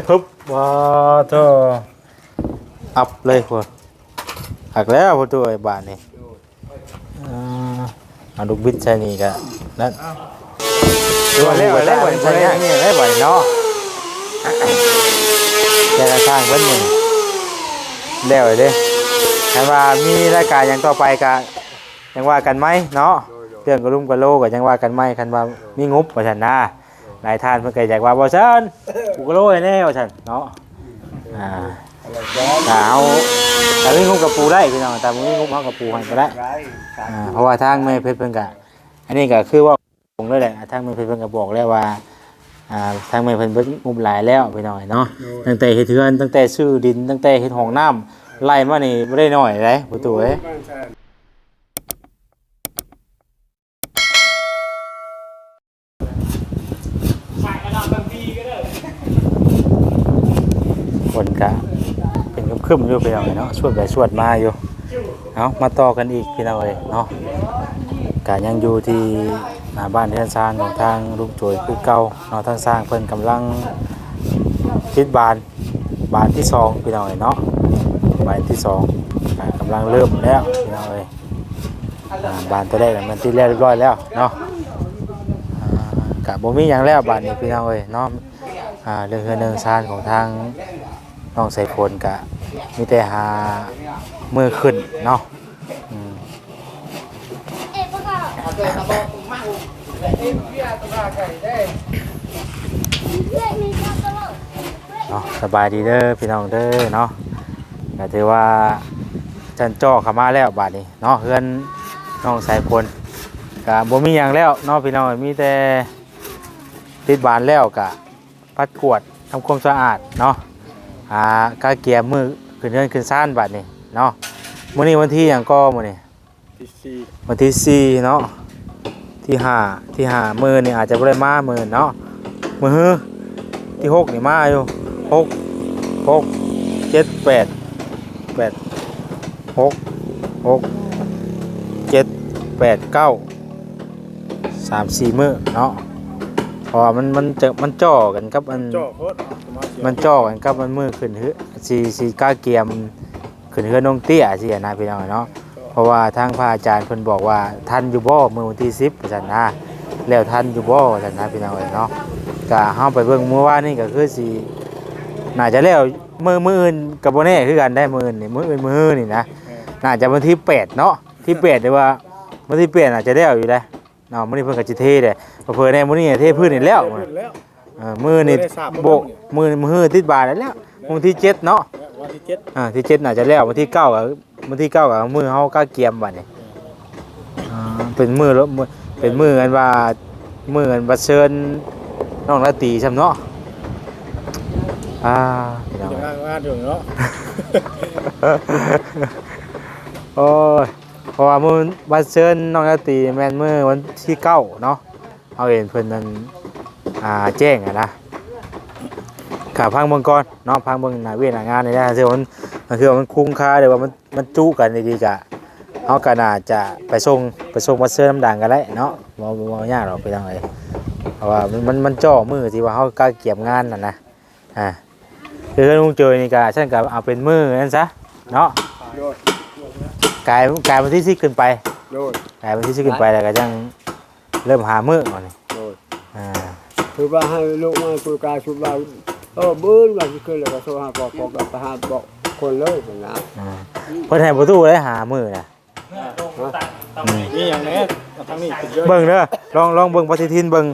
ปึ๊บว้าเธออัพเลยคนหักแล้วพอตัวไอ้บ้านนี่ลูกบิดใช่นี่ก็นั่นตัวเล็กใช่นี่ได้บ่อยเนาะแกก็สร้างเพิ่นหนึ่งแล้วเลยเด้แต่ว่ามีรายการอย่างต่อไปก็ยังว่ากันไหมเนาะเรื่องกระลุ่มกระโลก็ยังว่ากันไหมคันว่ามีงบว่าซั่นนะนายท่านเพิ่นก็อยากว่าบ่ซั่นกูกระโลให้แน่ว่าซั่นเนาะเอาแต่มีงบกับปูได้พี่น้องแต่บ่มีงบเฮากับปูให้ก็ได้เพราะว่าทางแม่เพชรเพิ่นก็อันนี้ก็คือว่าคงเลยแหละทางแม่เพชรเพิ่นก็บอกแล้วว่าทางแม่เพิ่นเบิดงบหลายแล้วพี่น้องเนาะตั้งแต่เฮ็ดเรือนตั้งแต่ซื้อดินตั้งแต่เฮ็ดห้องน้ำไล่มานี่บ่ได้น้อยเด้ประตูเอ้ยคนกะเป็นครึ้มๆอยู่พี่น้องเนาะสวดไปสวดมาอยู่เอามาต่อกันอีกพี่น้องเอ้ยเนาะกะยังอยู่ที่หน้าบ้านเรือนซานของทางลูกโจยคือเก่าเนาะทางสร้างเพิ่นกำลังปิดบานที่2พี่น้องเอ้ยเนาะบานที่2กำลังเริ่มแล้วพี่น้องเอ้ยบานตัวแรกมันติดแล้วเรียบร้อยแล้วเนาะกะบ่มีหยังแล้วบานนี้พี่น้องเอ้ยเนาะเรื่องเรื่องซานของทางน้องใส่ฝนกะมีแต่หามือขึ้นเนาะสบายดีเด้อพี่น้องเด้อเนาะก็ถือว่าจันจ่อเข้ามาแล้วบาดนี้เนาะเฮือนน้องใส่ฝนกะบ่มีหยังแล้วเนาะพี่น้องมีแต่ติดบานแล้วกะปัดกวดทำความสะอาดเนาะกาเกียร์มือขึ้นเรือนขึ้นซ่านบัดนี้เนาะมื้อนี้วันที่หยังก็มื้อนี้วันที่4เนาะที่5มื้อนี่อาจจะบ่ได้มามื้อเนาะมื้อที่6นี่มาอยู่6 7 8 7 8 9 3-4 มื้อเนาะเพราะว่ามันจ่อกันกับมันจ่อกันกับมันมือขึ้นสีก้าเกียมขึ้นเฮือน้องเตี้ยสินะพี่น้องเนาะเพราะว่าทางพระอาจารย์เพิ่นบอกว่าท่านอยู่บ่มื้อวันที่10ว่าซั่นนะแล้วท่านอยู่บ่ว่าซั่นนะพี่น้องเนาะก็เฮาไปเบิ่งเมื่อวานนี้ก็คือสิน่าจะแล้วมื้ออื่นก็บ่แน่คือกันได้มื้ออื่นนี่มื้ออื่นมื้อนี่นะน่าจะวันที่8เนาะที่8หรือว่าวันที่8น่าจะแล้วอยู่แล้วเนาะมื้อนี้เพิ่นก็สิเทเด้เพิ่นแน่มื้อนี้เทพื้นนี่แล้วมื้อนี่โบมื้อติดบาทแล้ววันที่7เนาะวันที่7ที่7น่าจะแล้ววันที่9ก็มื้อเฮากะเกียมบัดนี้เป็นมื้ออันว่าบัดเชิญน้องละตีซำเนาะพี่น้องงานอยู่เนาะโอ้ยเพราะว่ามื้อบัดเชิญน้องละตีแม่นมื้อวันที่9เนาะเอาเห็นเพิ่นนั้นแจ้งนะขาพังเมืองก่อนเนาะพังเมืองหน้าเวทหน้างานนี่นะคือมันคุ้มค่าเดี๋ยวว่ามันจุกันดีๆกะเฮาก็น่าจะไปส่งวัดเสื้อน้ำด่างกันแล้วเนาะบ่ยากหรอกไปทางไหนเพราะว่ามันจ่อมือที่ว่าเฮาก็เก็บงานนั่นนะคือลุงเจอนี่ก็ฉันก็เอาเป็นมือนั่นซะเนาะกลายวันที่10ขึ้นไปกลายวันที่10ขึ้นไปแล้วก็จังเริ่มหามื้อก่อนนี่คือว่าให้ลูกมาคุยกันคือว่าบื้นว่าคือแล้วก็โทรหาบอกไปหาบอกคนเลยนะเพิ่นให้ประตูได้หามื้อน่ะนี่อย่างนี้ทางนี้เบิ่งเด้อลองเบิ่งปฏิทินเบิ่ง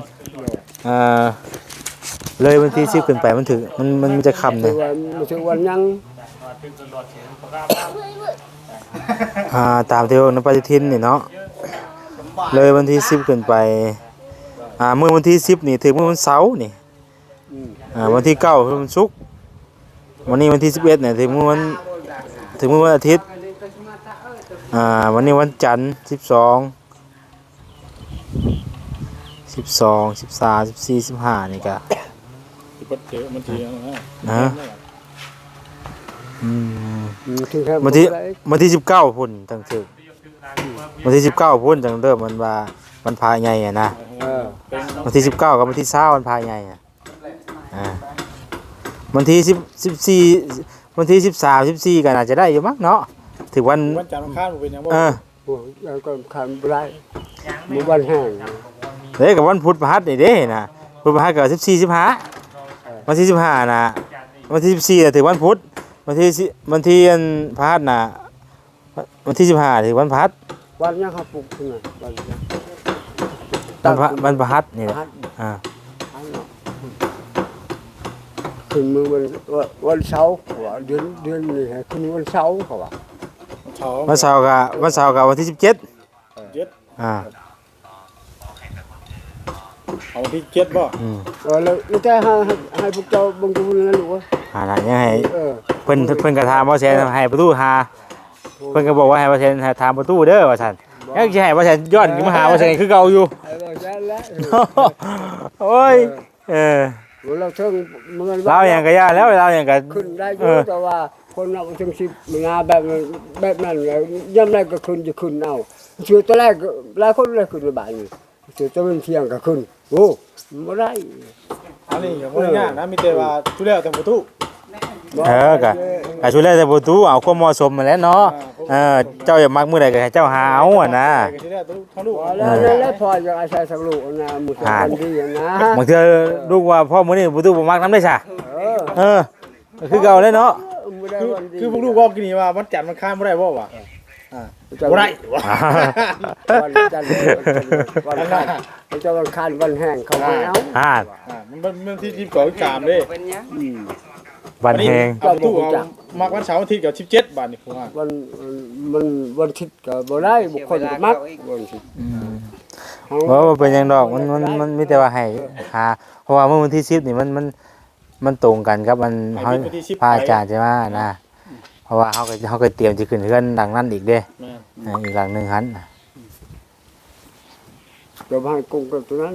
เลยวันที่10ขึ้นไปมันถึงมันจะค่ำเลยมันถึงวันยังตามที่ว่าในปฏิทินนี่เนาะเลยวันที่10ขึ้นไปมื้อวันที่10นี่ถึงมื้อวันเสาร์นี่วันที่9คือวันศุกร์วันนี้วันที่11เนี่ยถึงมื้อวันอาทิตย์วันนี้วันจันทร์12 13 14 15นี่ก็วันที่19พุ่นจังถึกวันที่19พุ่นจังเริ่มมันว่าวันพระใหญ่นะวันที่19กับวันที่20วันพระใหญ่ วันที่14วันที่13 14ก็น่าจะได้อยู่มั้งเนาะถึงวัน วันจันทร์อังคารบ่เป็นหยังบ่ โอ้ยแล้วก็คันบ่ได้หมู่บ้านแห้ง เด้กับวันพุธพฤหัสนี่เด้นะพุธพฤหัสก็14 15วันที่15น่ะวันที่14น่ะถึงวันพุธวันที่อันพฤหัสน่ะวันที่15ถึงวันพฤหัส วันยังเขาปลูกขึ้นน่ะวันยัง วันพฤหัสนี่แหละอ่า ขึ้นมือวันเสาร์ว่าเดือนนี้ให้ขึ้นวันเสาร์เขาว่า วันเสาร์ วันเสาร์ก็วันที่17 เจ็ด อ่า เอาวันที่เจ็ดบ่ แล้วแต่ให้พวกเจ้าเบิ่งกูนั่นลูกว่า น่ะยังให้ เพิ่นก็ถามบ่แซนให้ประตูหาเพิ่นก็บอกว่าให้บ่แซนให้ถามประตูเด้อว่าซั่นยังสิให้บ่แซนย้อนมาหาบ่แซนคือเก่าอยู่ ไอ้บ่ใช่แล้ว โอ้ยเราเชิงมัน เราอย่างก็ย่าแล้วเราอย่างก็ ขึ้นได้อยู่แต่ว่าคนเราถึง10งาแบบนั้นย่ำแรกก็ขึ้นจะขึ้นเอาเชื่อตัวแรกหลายคนเลยขึ้นบ้านนี่เชื่อตัวเที่ยงก็ขึ้นโอ้บ่ได้ อันนี้ก็บ่ยากนะมีแต่ว่าทุแล้วแต่ประตู ก็ช่วยได้แต่ประตูเอาความเหมาะสมมาแหล้วเนาะเจ้าอย่ามักมื้อใดก็ให้เจ้าหาเอาอ่ะนะ ก็สิได้ทั้งลูก แล้วพอจะอาศัยสักลูกนะมือสำคัญดีนะ บางเทื่อลูกว่าพ่อมื้อนี้ประตูบ่มักนำได้ซะคือเก่าเลยเนาะ คือพวกลูกบอกกินนี่ว่าวันจันทร์มันค้านบ่ได้บ่วะบ่ได้ วันจันทร์วันอังคารเจ้าวันอังคารวันแห้งเขาไม่เอา มันที่22 23เด้ วันแฮง เอาประตูเอามักวันเสาร์อาทิตย์ก็17บาทนี่ผมว่า วันอาทิตย์ก็บ่ได้บุคคลมักวันอาทิตย์ บ่เป็นหยังดอกมันมีแต่ว่าให้หาเพราะว่าเมื่อวันที่10นี่มันตรงกันกับมันเฮาพระอาจารย์ใช่มั้ยนะเพราะว่าเฮาก็เตรียมสิขึ้นเฮือนหลังนั้นอีกเด้อีกหลังนึงหั่น เดี๋ยวให้กงกับตัวนั้น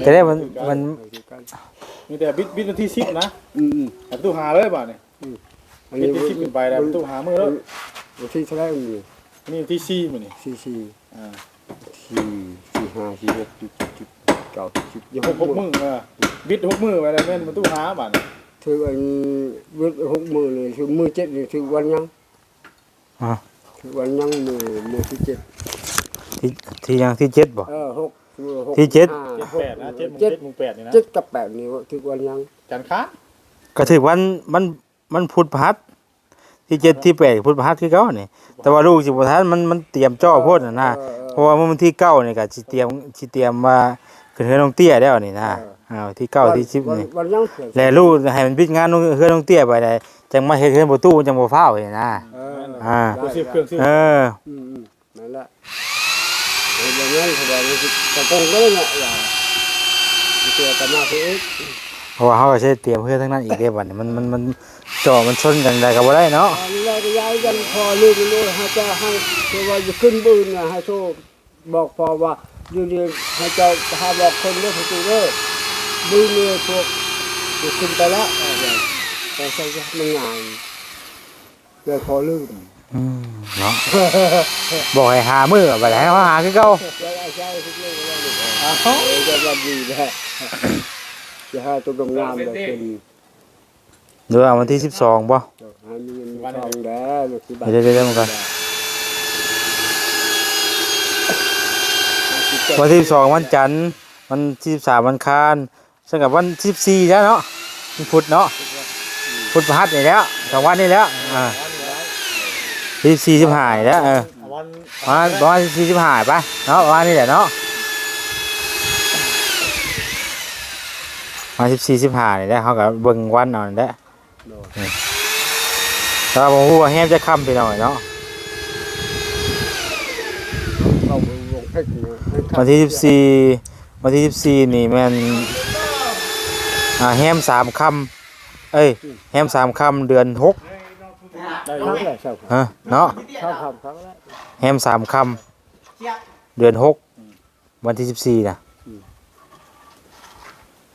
จะได้มัน มีแต่บิดวันที่10นะประตูหาเลยบาดนี่บิดที่10ขึ้นไปแล้วประตูหามื้อแล้ว วันที่เท่าไหร่มี นี่วันที่4มื้อนี่ 44 4 5 4 6 7 9 10 ยัง6มื้อบิด6มื้อไว้แล้วแม่นประตูหาบาดนี่ ถืออันวิทย์6มื้อเลยถือมื้อ7นี่ถือวันยังถือวันยังมื้อที่7 ที่ยังที่7บ่ 6 ที่7 78นะ7 8นี่นะ 7กับ8นี่ถือวันยัง จันทร์ค้าน ก็ถือมันพุธพฤหัสที่7ที่8พุธพฤหัสคือเก่านี่แต่ว่าลูกสิบ่ทันมันเตรียมจ่อโพดน่ะนะเพราะว่ามันที่9นี่ก็สิเตรียมว่าขึ้นเฮือนน้องเตี้ยแล้วนี่นะที่9ที่10นี่ วันยัง แล้วลูกให้มันปิดงานเฮือนน้องเตี้ยไปได้จังมาเฮ็ดเฮือนประตูจังบ่ฟ้าวนี่นะ กูซื้อเครื่องซื้อ นั่นแหละอย่างนั้นแสดงว่าตะกงก็เลยเนี่ยอย่าตัวตะมาคือ เพราะว่าเฮาก็สิเตรียมเฮือนทั้งนั้นอีกเด้บัดนี้มันจ่อมันชนกันได้ก็บ่ได้เนาะ อันนี้ก็ย้ายกันพอลูกให้เจ้าให้คือว่าจะขึ้นปืนน่ะให้โชคบอกพอว่าอยู่ดีให้เจ้าหาบอกคนเด้อให้กูเด้อปืนเนี่ยพวกจะขึ้นไปแล้วแต่ใส่มันง่ายเลยพอลืม เนาะบอกให้หามื้อบัดให้เฮาหาคือเก่า ใช่ทุกเรื่องเลยจะรับดีแหละจะหาตัวงามแบบเป็น เดี๋ยวเอาวันที่12บ่ หามีเงินทองแล้วที่บ้าน เดี๋ยวๆๆมันก่อนวันที่12วันจันทร์วันที่13วันอังคารซึ่งกับวันที่14แล้วเนาะวันพุธเนาะพุธพฤหัสนี่แล้ว2วันนี้แล้วที่45นี่แล้วประมาณ45ป่ะเนาะประมาณนี้แหละเนาะมา14 15นี่แหละเฮาก็เบิ่งวันเอานั่นแหละถ้าผมฮู้ว่าแฮมจะค่ำไปหน่อยเนาะวันที่14วันที่14นี่แม่นแฮม3ค่ำแฮม3ค่ำเดือน6เนาะแฮม3ค่ำเดือน6วันที่14น่ะ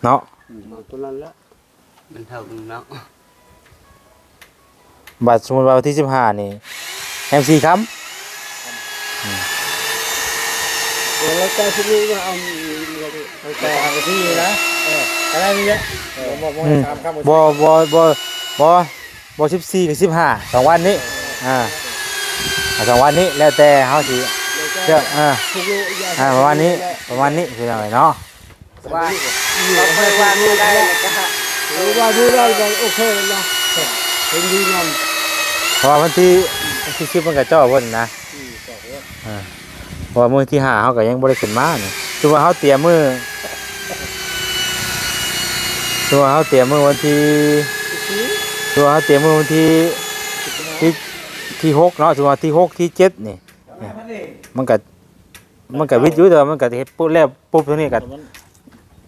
เนาะ ตัวนั้นแล้ว มันเท่าเนาะ บัตรสมมุติว่าวันที่15นี่แฮม4ค่ำ แล้วแต่ที่นี่ก็เอา แต่ทางกะที่นะอะไรนี่แหละบ่ถามคำ บ่14กับ15 2วันนี้2วันนี้แล้วแต่เฮาสิเลือกประมาณนี้คืออะไรเนาะ ว่าเราเคยว่าไม่ได้เลยก็ ว่าดูได้ก็โอเคนะเห็นดีงาม เพราะว่าวันที่10มันก็จ่อเพิ่นนะเพราะว่ามื้อที่5เฮาก็ยังบ่ได้ขึ้นมานี่คือว่าเฮาเตรียมมื้อวันที่ที่6เนาะถือว่าที่6ที่7นี่มันก็วิทย์อยู่แต่ว่ามันก็เฮ็ดปุ๊บแล้วปุ๊บเท่านี้ก็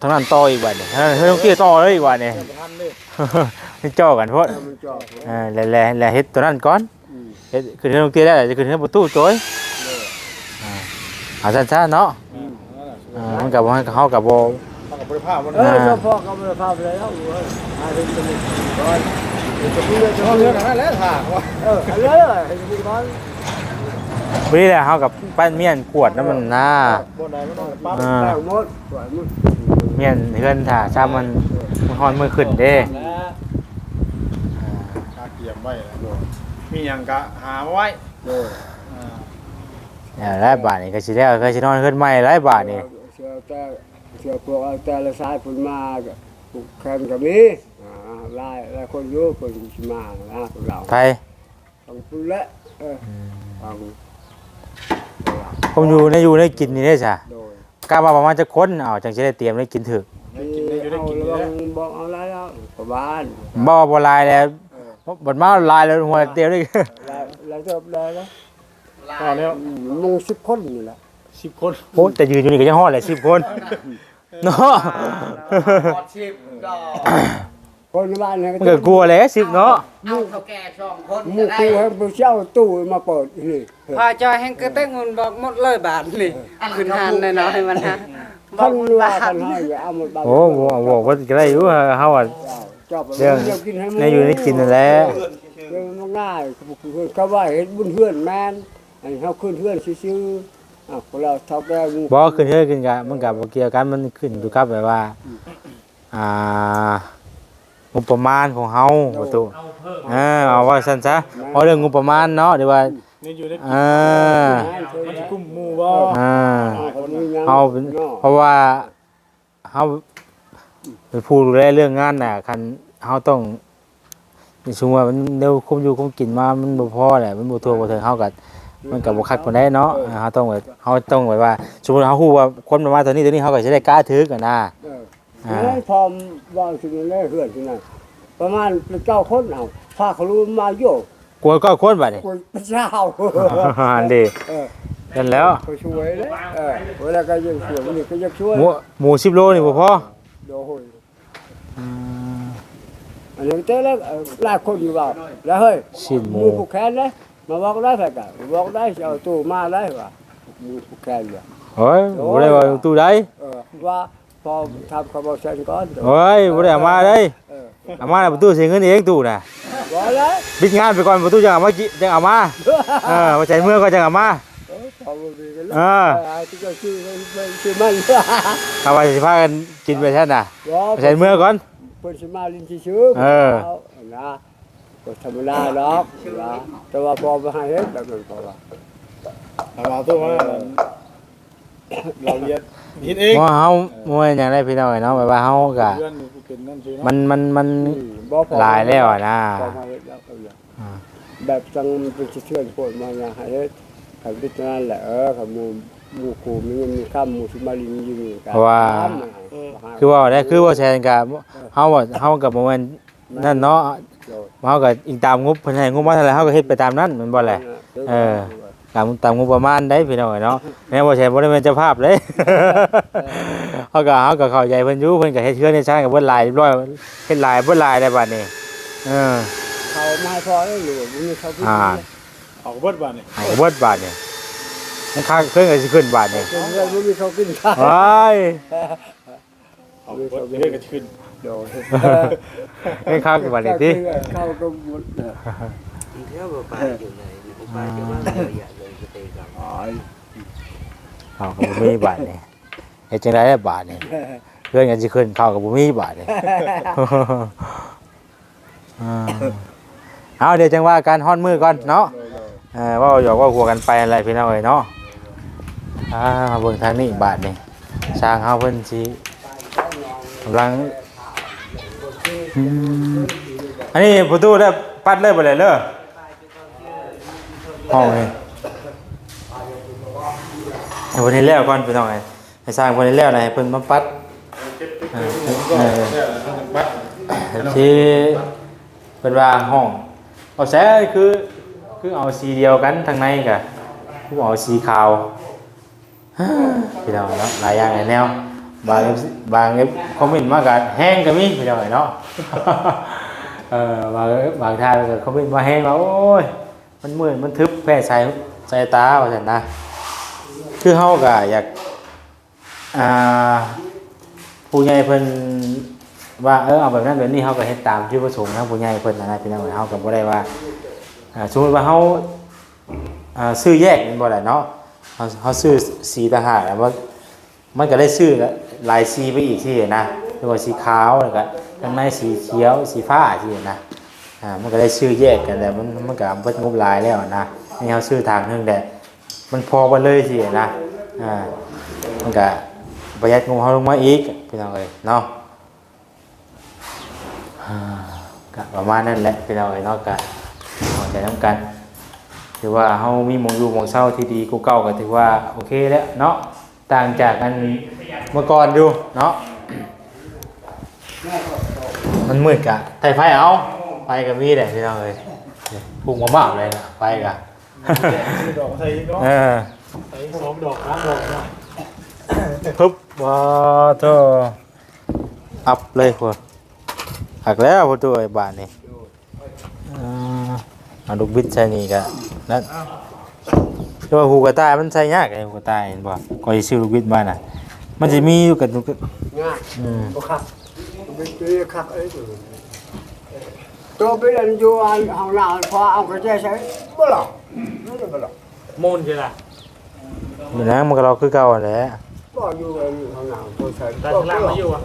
ทางนั้นต่ออีกบัดนี่ทางนั้นเฮ็ดต้องเกี่ยต่อเลยอีกบัดนี่ให้จ่อกันโพดแล้วเฮ็ดตัวนั้นก่อนเฮ็ดขึ้นเฮ็ดต้องเกี่ยได้จะขึ้นเฮ็ดประตูโต้ยซ่าๆเนาะมันก็บ่ให้เฮาก็บ่ บริภาพมัน เจ้าพ่อก็ไม่พาไปแล้วมาถึงจะมีก้อนจะพูดจะพูด เรื่องนั้นแล้วถ่าว่า เลยให้มีก้อน บ่ได้แล้วเฮากับปั้นเมียนขวดน้ำมันน่า บ่ได้มันต้องปั๊บ แป้งมดสวยมุด เมียนเฮือนถ้าซ้ำมันฮ้อนมือขึ้นเด้ กาเกียมไว้มีหยังกะหาไว้ หลายบาทนี่ก็สิแล้วก็สินอนขึ้นใหม่หลายบาทนี่ เชื่อพวกแต่ละสายผลมาผูกแขนกับนี้ลายคนยุ่งคนมาพวกเรา ไทย ต้องพูดละต้อง ผมอยู่ในกินนี่ได้จ้ะ โดย กะว่าประมาณจะคนเอาจังสิได้เตรียมได้กินถึก บอกเอาอะไรแล้วประบ้าน บ่ลายแล้วบ่มาลายแล้วหัวเตรียมได้ แล้วจบแล้ว พอแล้ว มึง10 คนอยู่แล้ว 10 คน โอ้แต่ยืนอยู่นี่ก็ยังฮอดเลย10 คนเนาะ ขอชิปก็ คนในบ้านเนี่ย มันก็กลัวแหละ10เนาะ เอาเท่าแก่2 คน มู จะได้ กูให้ไปเช่าตู้มาเปิดนี่ พอจอยแห่งกระเต้งเงินบอกหมดเลยบาทนี่ขึ้นหันน้อยๆมันนะบอ ท่าก น หมด ว่า บาท ท่านให้เอาหมดบ้าน โอ้บ่ว่าก็ได้อยู่เฮาอ่ะ ชอบ เรื่อง กินให้ ในอยู่ในกินนั่นแหละ เรื่องมันง่ายเขาว่าเห็นบุญเพื่อนแม่นอันเขาขึ้นเพื่อนซื่อๆพวกเราทอกแล้ว บ่ขึ้นเฮือขึ้นกะมันก็บ่เกี่ยวกันมันขึ้นอยู่กับแบบว่า งบประมาณของเฮาประตูเอาว่าซั่นซะเอาเรื่องงบประมาณเนาะเดี๋ยวว่า นี่อยู่ใน มัน กลุ่มหมู่บ่ เฮาเพราะว่าเฮาเป็นผู้ดูแลเรื่องงานน่ะคันเฮาต้องสมมุติว่ามันเดี๋ยวคุมอยู่คุมกินมามันบ่พอแหละมันบ่ทั่วบ่ถึงเฮาก็มันก็บ่คักปานใดเนาะเฮาต้องแบบว่าสมมุติเฮาฮู้ว่าคนประมาณตัวนี้เฮาก็สิได้กล้าถือกันนะ พอมว่าสิ่งนั้นเพื่อนที่นั่นประมาณ9 คนเอาพาเขารู้มาโยก กลัวก็คนบัดนี้ คนเจ้า อันนี้นั่นแล้ว เขาช่วยเลยเวลาก็ยังช่วยนี่ก็ยังช่วย หมู10โลนี่บ่พอ โดยอันนี้เต้แล้วหลายคนอยู่ว่าแล้วเฮ้ย ชิ้นหมู มูผูกแขนเลยมาบอกได้ไผกันบอกได้เอาตู้มาได้ว่ามูผูกแขนอยู่ เฮ้ยบ่ได้ว่าตู้ใด ว่าพอทำขบวนเส้นก่อน เฮ้ยบ่ได้เอามาเด้เอามาแล้วประตูเสียเงินเองตู้น่ะ บอกเลย ปิดงานไปก่อนประตูจังเอามาจังเอามาบ่ใจเมื่อก็จังเอามา พอดีกันแล้วที่จะชื่อมัน ถ้าว่าสิพากันกินไปแท้น่ะบ่ใจเมื่อก่อน เพิ่นสิมาลินชื่อนะก็ธรรมดาดอกนะแต่ว่าพอไปให้เฮ็ดแบบนั้นพอว่า เอาตู้มาเราเรียนคิดเอง ว่าเฮาบ่แม่นหยังได้พี่น้องเนาะแบบว่าเฮาก็ เพื่อนเป็นนั่นซื่อเนาะ มันหลายแล้วอะนะ พอมาเฮ็ดแล้วแบบจังเป็นเชื่อนโพดมาอย่างให้เฮ็ดคันพิจารณาแหละคันหมู่ครูมีเงินมีค่ำหมู่สิมาลินอยู่นี่กัน เพราะว่าคือว่าได้คือว่าแชร์กันเฮาก็บ่แม่นนั่นเนาะเฮาก็อิงตามงบเพิ่นให้งบมาเท่าไหร่เฮาก็เฮ็ดไปตามนั้นแม่นบ่แหละตามงบประมาณได้พี่น้องเนาะแม้ว่าแชร์บ่ได้เป็นเจ้าภาพเลยเฮาก็เข้าใจเพิ่นอยู่เพิ่นก็เฮ็ดเทื่อในชาติก็เบิดหลายเรียบร้อยเฮ็ดหลายเบิดหลายได้บัดนี้เขามาพอได้หรือบ่มีเขาพิจารณา ออกเบิดบาดนี่ เอาเบิดบาทนี่มันค่าเครื่องก็สิขึ้นบาทนี่ เงินบ่มีเขากินข้าว ว้าย ออกเบิดเฮ็ดก็ขึ้น โดย ให้ค่าบาทนี่ติ เข้าก็หมด เที่ยวไปอยู่ไหนอยู่ไปจะว่าเยอะเลยจะตีกัน ข้าวกับบ่มีบาทนี่เฮ็ดจังได๋บาทนี่เพื่อนกันสิขึ้นข้าวกับบ่มีบาทนี่ เอาเดี๋ยวจังว่าการฮ้อนมือก่อนเนาะว่าหยอกว่าหัวกันไปอะไรพี่น้องเอ้ยเนาะมาเบิ่งทางนี้บาทนี่สร้างเฮาเพิ่นสิกำลังอันนี้ประตูได้ปัดเลยบ่ได้เด้อห้องนี่ให้เพิ่นให้แล้วก่อนพี่น้องเอ้ยให้สร้างเพิ่นให้แล้วนะให้เพิ่นมาปัดที่เป็นว่าห้องเอาแสคือเอาสีเดียวกันทางในกะคือเอาสีขาวพี่น้องเนาะหลายอย่างหลายแนวบางคอมเมนต์มากันแห้งก็มีพี่น้องเนาะบางท่านก็คอมเมนต์มาแห้งว่าโอ้ยมันมืดมันทึบแพ้สายตาว่าซั่นนะคือเฮาก็อยากผู้ใหญ่เพิ่นว่าเอาแบบนั้นแบบนี้เฮาก็เฮ็ดตามที่ประสงค์ทางผู้ใหญ่เพิ่นนะพี่น้องเฮาก็บ่ได้ว่าสมมุติว่าเฮาซื้อแยกแม่นบ่ล่ะเนาะเฮาซื้อสีต่างหากแล้วมันก็ได้ซื้อหลายสีไปอีกสินะหรือว่าสีขาวแล้วก็ข้างในสีเขียวสีฟ้าสินะมันก็ได้ซื้อแยกกันแต่มันก็เบิดงบหลายแล้วนะนี่เฮาซื้อทางนึงแต่มันพอบ่เลยสินะมันก็ประหยัดงบเฮาลงมาอีกพี่น้องเอ้ยเนาะก็ประมาณนั้นแหละพี่น้องเอ้ยเนาะก็เข้าใจนำกันถือว่าเฮามีหม่องอยู่หม่องเช่าที่ดีกว่าเก่าก็ถือว่าโอเคแล้วเนาะต่างจากกันเมื่อก่อนอยู่เนาะมันมืดกะไฟเอาไฟก็มีแหละพี่น้องเอ้ยพุ่งมาบ้าเลยนะไฟกะ ดอกใส่อีกเนาะใส่2ดอก3ดอกเนาะ ปึ๊บว้าโธ่อัพเลยพุ่นหักแล้วพุ่นตัวไอ้บ้านนี่เอาลูกบิดใส่นี่ก็นั่นตัวหูกระต่ายมันใส่ยากไอ้หูกระต่ายเห็นบ่ก็สิซื้อลูกบิดมาน่ะมันสิมีอยู่กับง่ายบ่ครับเป็นตัวคักเอ้ยตัวเป็นอันอยู่อันเฮาหน้าพอเอากระแจใช้บ่หรอกไม่ได้บ่หรอก มูลใช่ล่ะ มันนั้นมันก็เราคือเก่าแหละ ก็อยู่อันเฮาหน้าตัวใช้ แต่ข้างล่างมาอยู่อ่ะ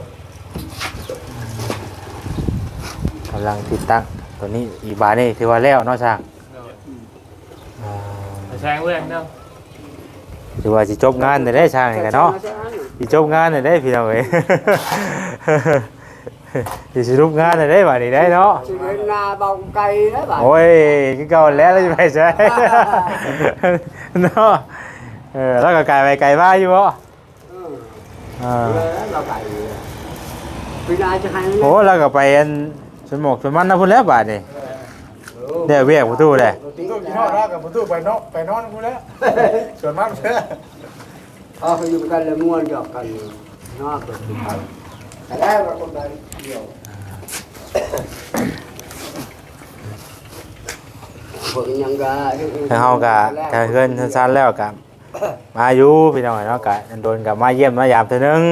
กำลังติดตั้งตัวนี้อีบานี่ถือว่าแล้วเนาะช่าง แซงเว้ยเนาะ ถือว่าสิจบงานได้ช่างนี่กันเนาะสิจบงานได้พี่น้องเอ้ย สิสรุปงานได้บัดนี้ได้เนาะ สิเห็นหน้าเบาไกลได้บัด โอ้ยคือเก่าแล้วจะไปใช่ เนาะแล้วก็ไกลไปไกลมาอยู่บ่เราไกลปีหน้าจะให้ โอ้แล้วก็ไปอันสมกสมันนะพุ่นแล้วบาดนี่เดี๋ยวเวียกประตูเลย ตู้กินข้าวแล้วกับตู้ไปนอนกูแล้วส่วนมากเชื่อ เอาไปอยู่กันแล้วม่วนหยอกกันนอกก็สิไปแต่แล้วคนใดเดียวพวกยังก็ ถ้าเฮาก็ถ้าเฮือนสั้นๆแล้วก็มาอยู่พี่น้องเนาะก็โดนก็มาเยี่ยมมายามเทื่อนึง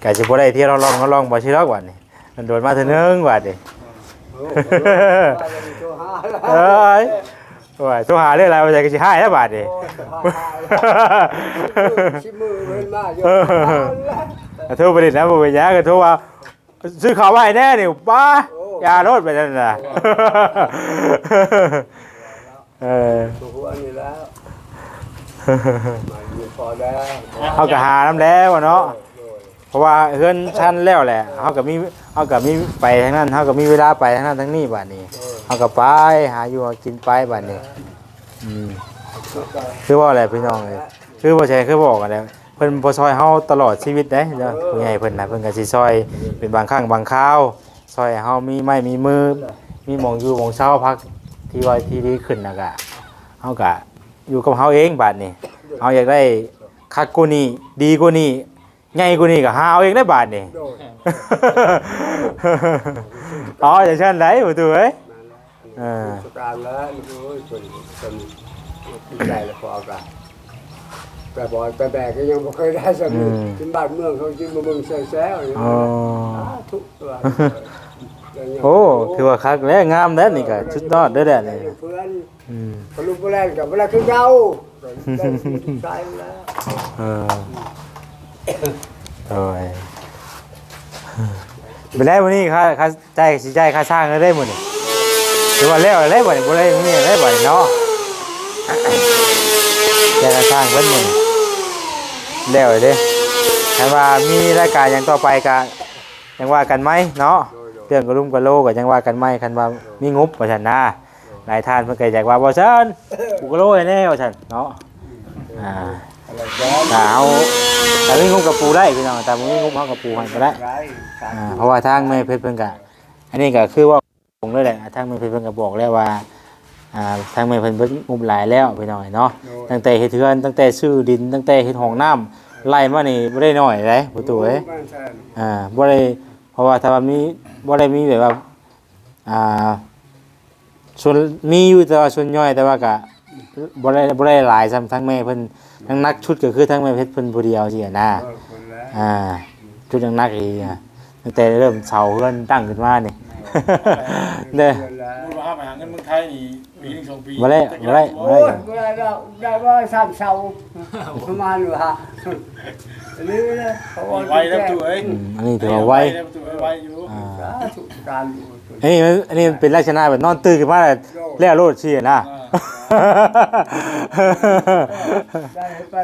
ก็สิบ่ได้ที่เราลองบ่สิรอกว่านี่โดนมาเทื่อนึงว่าดิเอ้ยโอ้ยโทรหาเรื่องอะไรว่าจะก็สิหายแล้วบาดนี่ ชิมือเพิ่นมาอยู่ โทรไปดินะบ่เป็นหยังก็โทรว่าซื้อข้าวไว้แน่นี่ป้าอย่ารถไปนั่นน่ะตัวอันนี้แล้วมาอยู่พอแล้ว เฮาก็หาน้ำแล้วเนาะเพราะว่าเฮือนชั้นแล้วแหละเฮาก็มีไปทางนั้นเฮาก็มีเวลาไปทางนั้นทางนี้บัดนี้เฮาก็ไปหาอยู่หากินไปบัดนี้คือว่าอะไรพี่น้องเอ้ยคือบ่ใช่คือบอกกันแล้วเพิ่นบ่ซอยเฮาตลอดชีวิตเด้เนาะผู้ใหญ่เพิ่นน่ะเพิ่นก็สิซอยเป็นบางครั้งบางคราวซอยให้เฮามีไม้มีมือมีหม่องอยู่หม่องเช้าพักที่ว่าที่ดีขึ้นน่ะก็เฮาก็อยู่กับเฮาเองบัดนี้เฮาอยากได้คักกว่านี้ดีกว่านี้ใหญ่กว่านี้ก็หาเอาเองได้บาดนี่ อ๋ออย่างเช่นไรประตูเอ้ย สการแล้วโอ้ยคนใจแล้วพอกันแต่บ่อยแต่แบกก็ยังบ่เคยได้สักมื้อกินบ้านเมืองเขากินบ่เบิ่งแซ่ๆอย่างนี้ทุกตัว โอ้คือว่าคักแล้วงามแล้วนี่ก็ชุดยอดเด้อแหละนี่ เพื่อนพลุกแล่นกับเวลาคือเก่า ใช่แล้ว โอ้ยไปได้วันนี้ค่าใจสิใจค่าสร้างก็ได้หมดนี่ถือว่าแล้วได้บ่นี่บ่ได้มีได้บ่เนาะใจค่าสร้างเพิ่นหมดแล้วเด้ถ้าว่ามีรายการอย่างต่อไปก็ยังว่ากันไหมเนาะเรื่องกระลุ่มกระโลก็ยังว่ากันไหมคันว่ามีงบว่าซั่นนะหลายท่านเพิ่นก็อยากว่าบ่ซั่นกูกระโลให้แน่ว่าซั่นเนาะแต่มีงบกับปูได้พี่น้องแต่มีงบเฮากับปูให้ก็ได้เพราะว่าทางแม่เพชรเพิ่นก็อันนี้ก็คือว่าคงเลยแหละทางแม่เพชรเพิ่นก็บอกแล้วว่าทางแม่เพิ่นเบิดงบหลายแล้วพี่น้องเนาะตั้งแต่เฮ็ดเทือนตั้งแต่ซื้อดินตั้งแต่เฮ็ดห้องน้ำไล่มานี่บ่ได้น้อยเด้ประตูเอ้ยบ่ได้เพราะว่าถ้าว่ามีบ่ได้มีแบบว่าส่วนมีอยู่แต่ว่าส่วนย่อยแต่ว่าก็บ่ได้หลายซ้ำทางแม่เพิ่นทั้งนักชุดก็คือทั้งแม่เพชรเพิ่นผู้เดียวสินะชุดยังนักอีกตั้งแต่เริ่มเสาเฮือนตั้งขึ้นมานี่เด้อ มูลค่าไปหาเงินเมืองไทยนี่ปีนึง2 ปี โอ้ยได้ว่า3เสาประมาณอยู่ฮะนี่นะเขาว่า ไวแล้วตัวเอ้ย อันนี้ถือว่าไว ไวอยู่ การ อันนี้เป็นลักษณะแบบนอนตื่นขึ้นมาแล้วโลดเชียนะ ได้ไป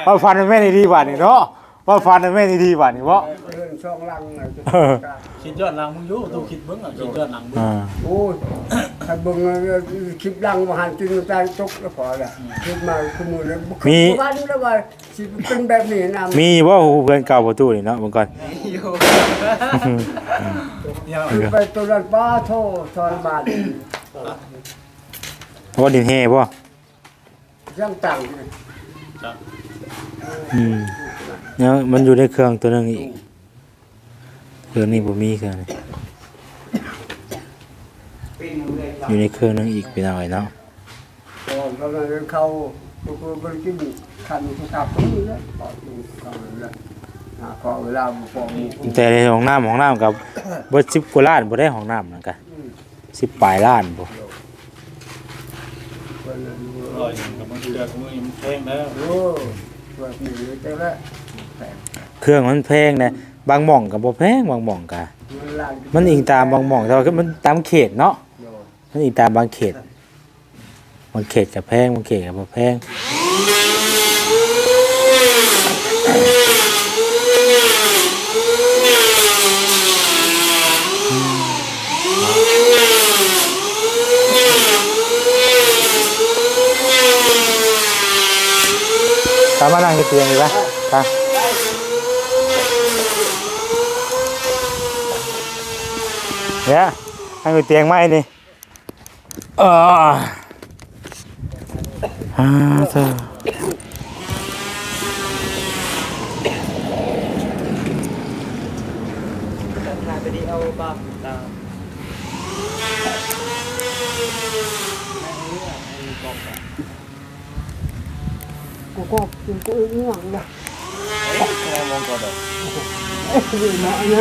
ว่าฟันแม่นี่ดีกว่านี่เนาะว่าฟันแม่นี่ดีกว่านี่เพราะ เรื่องช่องลังเลย คิดยอดหลังมึงอยู่ต้องคิดเบิ่งอ่ะคิดยอดหลังมึง โอ้ยถ้าเบิ่งคลิปลังมาหันจริงใจตกแล้วพอละคิดมาคือมือเลยวันแล้วว่าสิเป็นแบบนี้นะ มีว่าเพื่อนเก่าประตูนี่เนาะเมื่อก่อน ไปตัวนั้นป้าโททรมาน ว่าดินเฮ่ป่ะ ยังต่าง เนี่ยมันอยู่ในเครื่องตัวนึงอีกเครื่องนี้ผมมีเครื่องนี้อยู่ในเครื่องนึงอีกไปหน่อยเนาะ ตอนนั้นเขาตัวบริกินคันทุกทับนี่แหละต่อเขาเลยขอเวลาบอก แต่ในห้องน้ำกับเบิด10 กว่าล้านบ่ได้ห้องน้ำนั่นกัน10 ปลายล้านบ่ ร้อยหนึ่งกับมึงเดือดมึงยังแพงแล้ว โอ้แบบนี้แต่ละ เครื่องมันแพงนะบางหม่องก็บ่แพงบางหม่องก็มันอิงตามบางหม่องแต่ว่ามันตามเขตเนาะมันอิงตามบางเขตบางเขตก็แพงบางเขตก็บ่แพงตามมานั่งที่เตียงดีป่ะตามเนี่ยนั่งที่เตียงไหมนี่เธอกูง่วงนะมองก็ได้ดูเนาะเนี่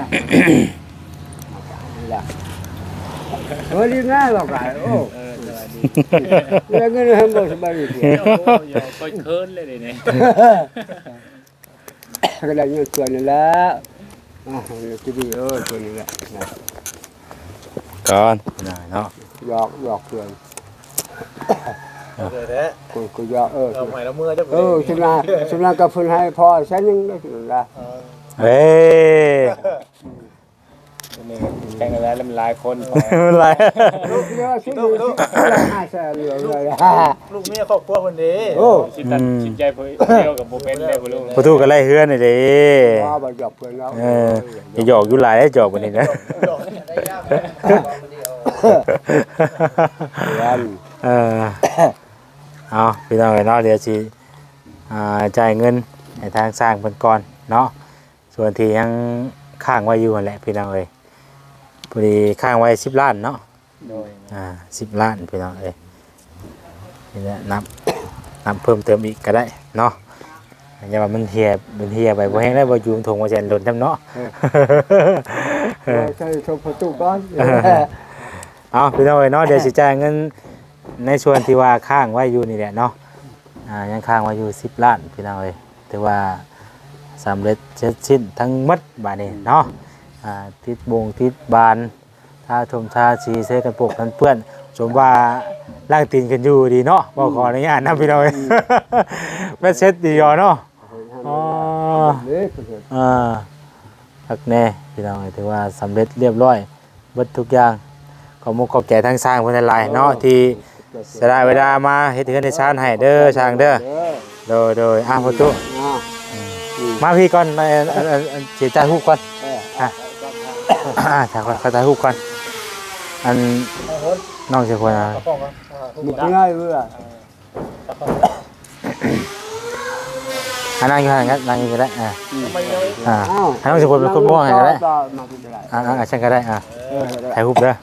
ยเนี่ยเฮ้ยง่ายหรอกไอ้โอ้แล้วก็ทำบทสบายดีอย่าค่อยเคินเลยเนี่ย ก็ได้เงินส่วนนึงแล้วจะดีส่วนนึงแหละ ก่อนเนาะหยอกเพื่อน เด้อ กูหยอกเราใหม่ละเมื่อจะ ชนะกับเพื่อนให้พอใช้ยังได้ถึงละ เฮ้ย แข่งกันแล้วมันหลายคน อะไร ลูกเยอะชิ้นนึง5 แสนเหลือเลย ลูกเมียครอบครัวคนนี้ โอ้ สินใจเดียวกับโบเป็นได้บ่รู้ ประตูก็ไล่เฮือนนี่เด้ ว่าบ่หยอกเพื่อนแล้ว จะหยอกอยู่หลายได้หยอกกว่านี้นะเอาพี่น้องเนาะเดี๋ยวสิจ่ายเงินให้ทางสร้างเพิ่นก่อนเนาะส่วนที่ยังค้างไว้อยู่นั่นแหละพี่น้องเอ้ยพอดีค้างไว้10 ล้านเนาะ10 ล้านพี่น้องเอ้ยนี่แหละนับเพิ่มเติมอีกก็ได้เนาะอย่าว่ามันเหี่ยไปบ่แห้งได้บ่อยู่ถงว่าแสนหล่นจำเนาะใช่ชมประตูก่อน เอาพี่น้องเอ้ยเนาะเดี๋ยวสิจ่ายเงินในส่วนที่ว่าค้างไว้อยู่นี่แหละเนาะยังค้างไว้อยู่10ล้านพี่น้องเอ้ยถือว่าสำเร็จเสร็จสิ้นทั้งหมดบัดนี้เนาะติดบงติดบานถ้าชมทาสีเสกันปกกันเปื้อนสมว่าล่างตีนกันอยู่ดีเนาะบ่ขออนุญาตนำพี่น้องเอ้ยแม่เสร็จดีเนาะอ๋อพักแน่พี่น้องถือว่าสำเร็จเรียบร้อยเบิดทุกอย่างขอมุกขอบใจทั้งสร้างเพิ่นหลายๆเนาะที่สละเวลามาเฮ็ดเฮือนให้ชานให้เด้อช่างเด้อโดยพ่อตู้มาพี่ก่อนสิจ่ายฮู้ก่อนจ่ายก่อนเขาจ่ายฮู้ก่อนอันน้องสิคนมึงง่ายเว้ย นั่งอยู่หั่นนั่งอยู่ก็ได้ให้น้องสิคนเป็นคนม่วงให้ก็ได้ฉันก็ได้ถ่ายรูปเด้อ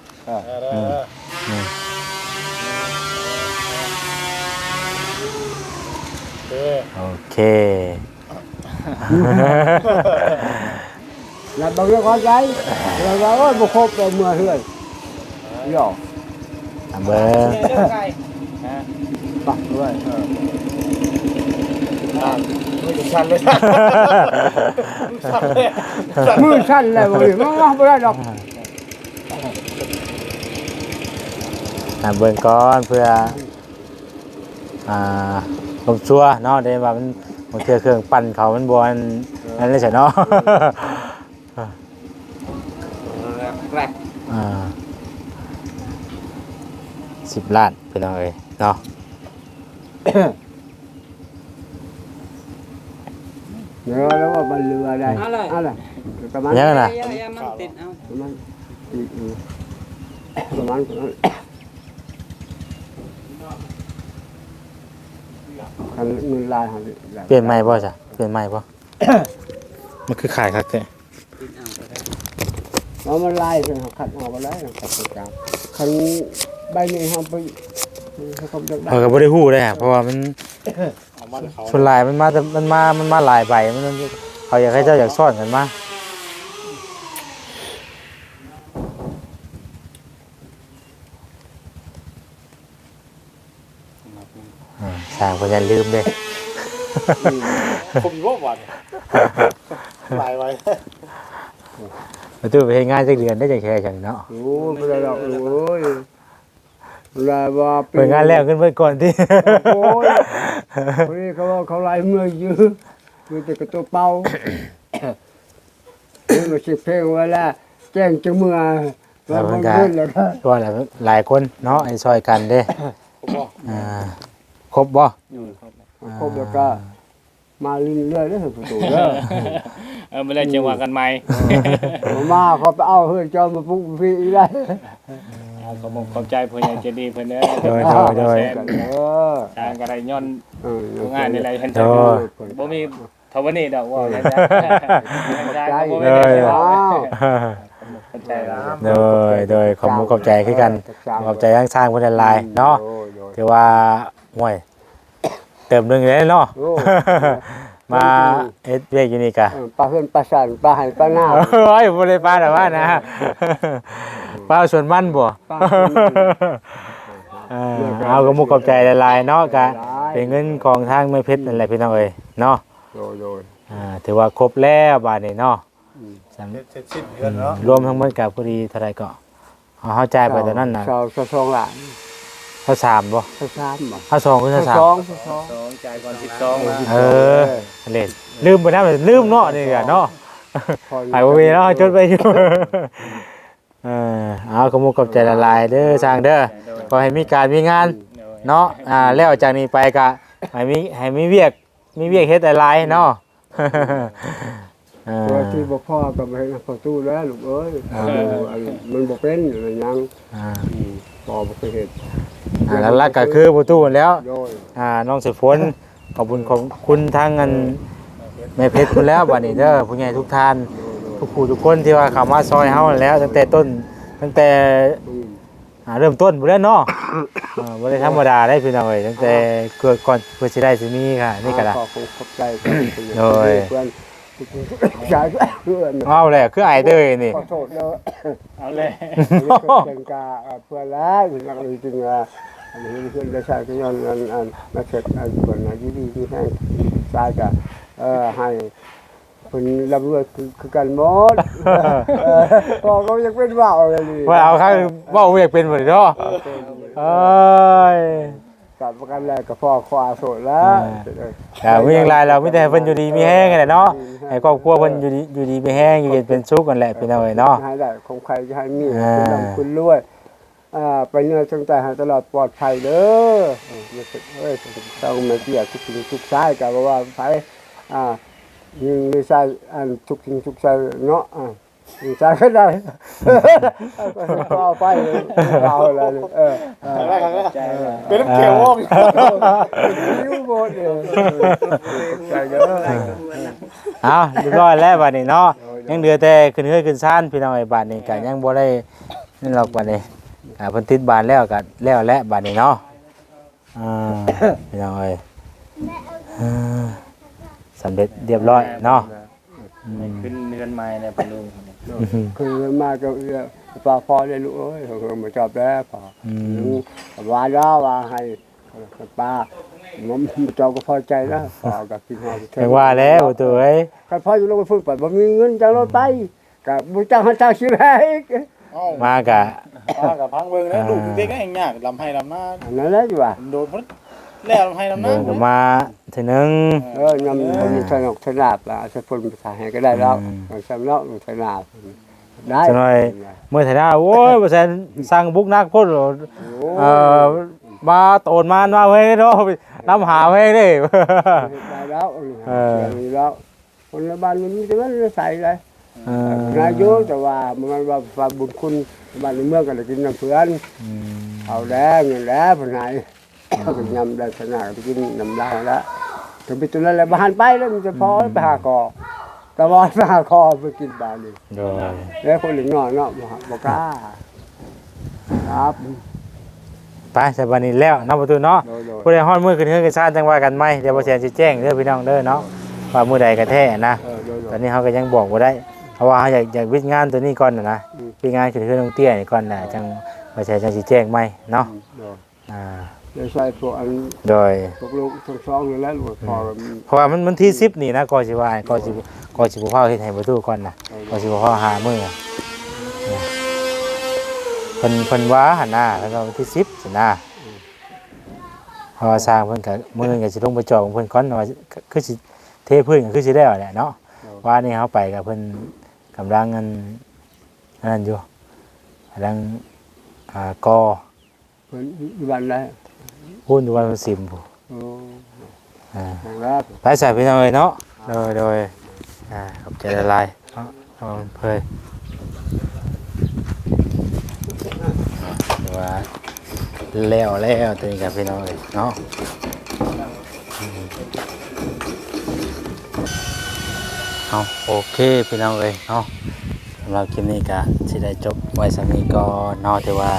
โอเคlà bao nhiêu con gái rồi đó một hộp rồi 10 người nhỏ เบิ่ง bạc rồi ชันเลย mưa xanh là bởi nó không có đâu เบิ่งก่อนเพื่อลมชัวเนาะได้ว่ามันบางเทื่อเครื่องปั่นเขามันบ่นั่นเลยใช่เนาะ10 ล้านพี่น้องเอ้ยเนาะ rồi đó mà bà lừa đây này cảm ơn ยังน่ะ อย่ามันติดเอา cảm ơn cảm ơn người lại hả เปลี่ยนใหม่บ่จ้ะเปลี่ยนใหม่บ่ มันคือขายครับแท้ nó mà lại thì họ khăn họ vào đấy là khăn được cao khăn bay này họ bị không được เขาก็บ่ได้ฮู้ได้ฮะเพราะว่ามันส่วนหลายมันมาหลายใบมันเขาอยากให้เจ้าอยากซ่อนกันมาสร้างเพิ่นอย่าลืมเด้ ผมอยู่บ่หลายไว้ ประตูไปเฮ็ดงานจักเดือนได้จังแค่จังเนาะ ôi bây giờ ôi là bà เปิดงานแล้วขึ้นเพิ่นก่อนที่ ôi ôiเขาlại mưa dữ mưa từ cái tô bao nhưng mà chỉ phê gọi là chèn cho mưa và vâng mưa cả. lên là đó ก็หลายคนเนาะให้ช่วยกันเด้ครบบ่ không được cả mà lên lên đó phải tủ đó ไม่ได้จังหวะกันใหม่ màเขาไปเอาเฮือนจอมาปุ๊บพี่ได้ ขอบคุณขอบใจเพื่อนใจดีเพื่อนเด้อ โดย ทางกระไรย้อน ừ, งานในไรเห็นใจบ่มีเท่าวันนี้ดอกว่าเลยนะบ่มีได้ โดยขอบคุณขอบใจคือกันขอบใจทั้งสร้างเพิ่นหลายเนาะถือว่าห่วยเติมนึงเลยเนาะมาเฮ็ดเวียกอยู่นี่กะ ปลาเฮือนปลาสันปลาไหปลาหน้า โอ้ยบ่ได้ปลาแต่ว่านะปลาส่วนมันบ่เอาก็มุกขอบใจหลายๆเนาะกะเป็นเงินของทางแม่เพชรนั่นแหละพี่น้องเอ้ยเนาะ rồi ถือว่าครบแล้วบาดนี้เนาะ เสร็จสิ้นเดือนเนาะ รวมทั้งหมดกับพอดีเท่าไรก็เฮาจ่ายไปตอนนั้นน่ะ sao xong lại เท่า3บ่ sao sam mà เท่า2คือเท่า sao 3 xong จ่ายก่อน12นะ เล่นลืมไปนำลืมเนาะนี่ก็เนาะไปบ่มีเนาะจดไว้อยู่เอาขโมยกับใจละลายเด้อช่างเด้อขอให้มีการมีงานเนาะแล้วจากนี้ไปก็ให้มีเวียกเฮ็ดหลายๆเนาะ rồi khi bốพ่อกับให้ประตูแล้วลูกเอ้ยมันบ่เป็นอะไรยังพ่อบ่เคยเฮ็ด หลักๆก็คือประตูแล้ว rồi น้องสายฝนขอบคุณทางอันแม่เพชรคุณแล้วบัดนี้เด้อผู้ใหญ่ทุกท่านทุกผู้ทุกคนที่ว่าเข้ามาซอยเฮาแล้วตั้งแต่เริ่มต้นบ่ได้เนาะบ่ได้ธรรมดาได้พี่น้องเอ้ยตั้งแต่เกิดก่อนเพื่อสิได้สิมีค่ะนี่ก็ได้ ขอบใจ โดย เพื่อน จ่ายเพื่อน เอาแหละคือไอเด้อนี่ ขอโทษเนาะ เอาเลย เป็นกาเพื่อนแล้วนักจริงว่าอันนี้เพื่อนได้ใช้ก็ย้อนอันมาเสร็จอันส่วนไหนที่ดีที่แห้งใช้ก็ให้คนรับรู้คือกันหมดก็ยังเป็นว่าวเลยนี่ ว่าเอาข้างว่าอยากเป็นบ่ได้เนาะเอ้ย กับประกันแรกก็พอขวาโสดแล้ว แต่มีอย่างไรเราไม่แต่เพิ่นอยู่ดีมีแห้งกันแหละเนาะให้ครอบครัวเพิ่นอยู่ดีมีแห้งอยู่เย็นเป็นสุขกันแหละพี่น้องเอ้ยเนาะ ให้ได้ของใครจะให้มีคุณนำคุณรวยไปเนื้อจงใจให้ตลอดปลอดภัยเด้อต้องมาเกี่ยวทุกสิ่งทุกสายกับว่าไปยิงไม่ใช่อันทุกสิ่งทุกสายเนาะยิงใช่ก็ได้เอาไปเอาอะไรเป็นน้ำเขียววอก ยิ้วหมดเลยใจเด้อ เอาเรียบร้อยแล้วบัดนี้เนาะยังเหลือแต่ขึ้นเฮือนขึ้นศาลพี่น้องไอ้บัดนี้ก็ยังบ่ได้นั่นหรอกบัดนี้เพิ่นติดบ้านแล้วก็แล้วแหละบัดนี้เนาะพี่น้องเอ้ยสำเร็จเรียบร้อยเนาะ ขึ้นเรือนไม้ในปลุง คือมาก็ปลาพอได้ลูกเอ้ยเขามาชอบแล้วพอว่าแล้วว่าให้ปลาผมจอก็พอใจแล้วพอกับกินหอม แม่ว่าแล้วตัวเอ้ย ก็พออยู่ลงไปฝึกไปบ่มีเงินจังรถไปก็บ่จังหาทางชีวิตอีก มากะ กับพังเบิ่งแล้วลูกเด็กก็ยากลำให้ลำหน้า นั่นแหละอยู่ว่า โดนพุ่นแล้วลำให้ลำหน้า เดินก็มาทีนึง ยำมีถนกถนาบอ่ะจะฝนภาษาให้ก็ได้แล้วสำเนาถนาบได้ จังหน่อยเมื่อไถนาโอ้ยบ่แซ่นสร้างบุกนักพุ่นมาโตนมาเฮ้ยเนาะนำหาเฮ้ยเด้ ได้แล้วมีแล้วคนละบ้านมันมีแต่ว่าใส่เลยนายกแต่ว่ามันว่าบุญคุณบ้านเมืองกันกินน้ำเพื่อนเอาแล้วเงินแล้วคนไหนก็ยำได้ชนะก็กินน้ำลายแล้วถึงไปตัวนั้นแหละบ้านไปแล้วมันจะพอไปหาคอตะวันไปหาคอไปกินบ้านนี่ โดย แล้วคนหนึ่งนอนเนาะบอกกล้าครับ ไปสบัดนี้แล้วเนาะประตูเนาะผู้ใดฮอดมื้อขึ้นเฮือนขึ้นศาลจังว่ากันใหม่เดี๋ยวบ่แซ่นสิแจ้งเด้อพี่น้องเด้อเนาะว่ามื้อใดกันแท้นะตอนนี้เฮาก็ยังบอกบ่ได้เพราะว่าเฮาอยากวิทย์งานตัวนี้ก่อนนะวิทย์งานขึ้นเฮือนน้องเตี้ยนี่ก่อนน่ะจังบ่แซ่นจังสิแจ้งใหม่เนาะเดี๋ยวใส่พวกอัน โดย พวกลูกทั้งสองอยู่แล้วลูกพอ เพราะว่ามันที่10นี่นะก็สิว่าก็สิบ่พาเฮ็ดให้ประตูก่อนน่ะก็สิบ่พาหามื้อเพิ่นว่าหั่นน่ะแล้วก็วันที่10สินะเพราะว่าสร้างเพิ่นก็มื้อก็สิลงไปจอดของเพิ่นก่อนว่าคือสิเทพื้นก็คือสิได้แหละเนาะว่านี่เฮาไปกับเพิ่นกำลังนั่นอยู่กำลังกอ เพิ่นอยู่บ้านได้ พูนอยู่วันสิมผู้ โอ้ครับ ไปใส่พี่น้องเอ้ยเนาะโดยขอบใจละลายเนาะเอาเพิ่นว่าแล้วตัวนี้กับพี่น้องเลยเนาะเอาโอเคพี่น้องเลยเนาะสำหรับคลิปนี้ก็สิได้จบไว้สำนี้ก่อนเนาะแต่ว่า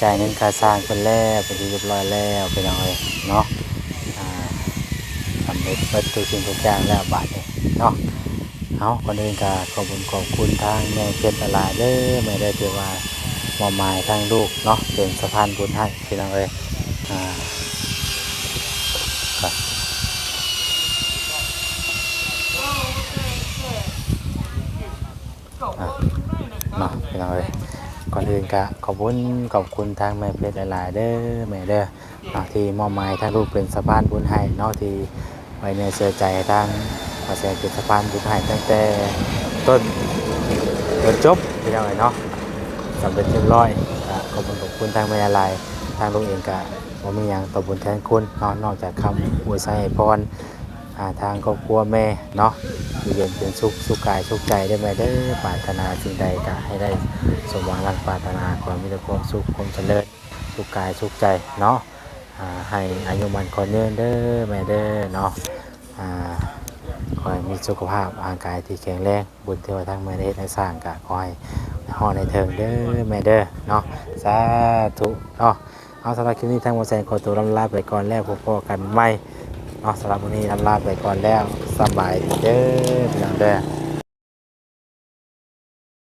จ่ายเงินค่าสร้างเป็นแล้วเป็นที่เรียบร้อยแล้วพี่น้องเลยเนาะสำเร็จเปิดทุกสิ่งทุกอย่างแล้วบาทเลยเนาะเอาก่อนอื่นก็ขอบคุณทางแม่เพชรตลาดเด้อแม่ได้ที่ว่ามอบหมายทางลูกเนาะเป็นสะพานบุญให้พี่น้องเอ้ยเนาะพี่น้องเอ้ยก่อนอื่นก็ขอบคุณทางแม่เพชรหลายๆเด้อแม่เด้อเนาะที่มอบหมายทางลูกเป็นสะพานบุญให้เนาะที่ไว้ในเสื้อใจทางมาแสดงเป็นสะพานบุญให้ตั้งแต่ต้นจบพี่น้องเอ้ยเนาะสำเร็จเรียบร้อยขอบคุณทางแม่ลายทางลูกเองก็บ่มีหยังตอบบุญแทนคุณนอกจากคำอวยชัยพรทางครอบครัวแม่เนาะอยู่เย็นเป็นสุขกายสุขใจได้ไหมเด้อปรารถนาสิ่งใดก็ให้ได้สมหวังดังปรารถนาความมีแต่ความสุขความเจริญสุขกายสุขใจเนาะให้อายุมันขอเนินเด้อแม่เด้อเนาะขอให้มีสุขภาพร่างกายที่แข็งแรงบุญเทวทั้งแม่ได้ให้สร้างก็ขอให้ฮอดในเทิงเด้อแม่เด้อเนาะสาธุเนาะเอาสำหรับคลิปนี้ทางหมอแสนขอตัวลาไปก่อนแล้วพบกันใหม่ เนาะสำหรับวันนี้ลำลาไปก่อนแล้วสบายดีเด้อพี่น้องเด้อ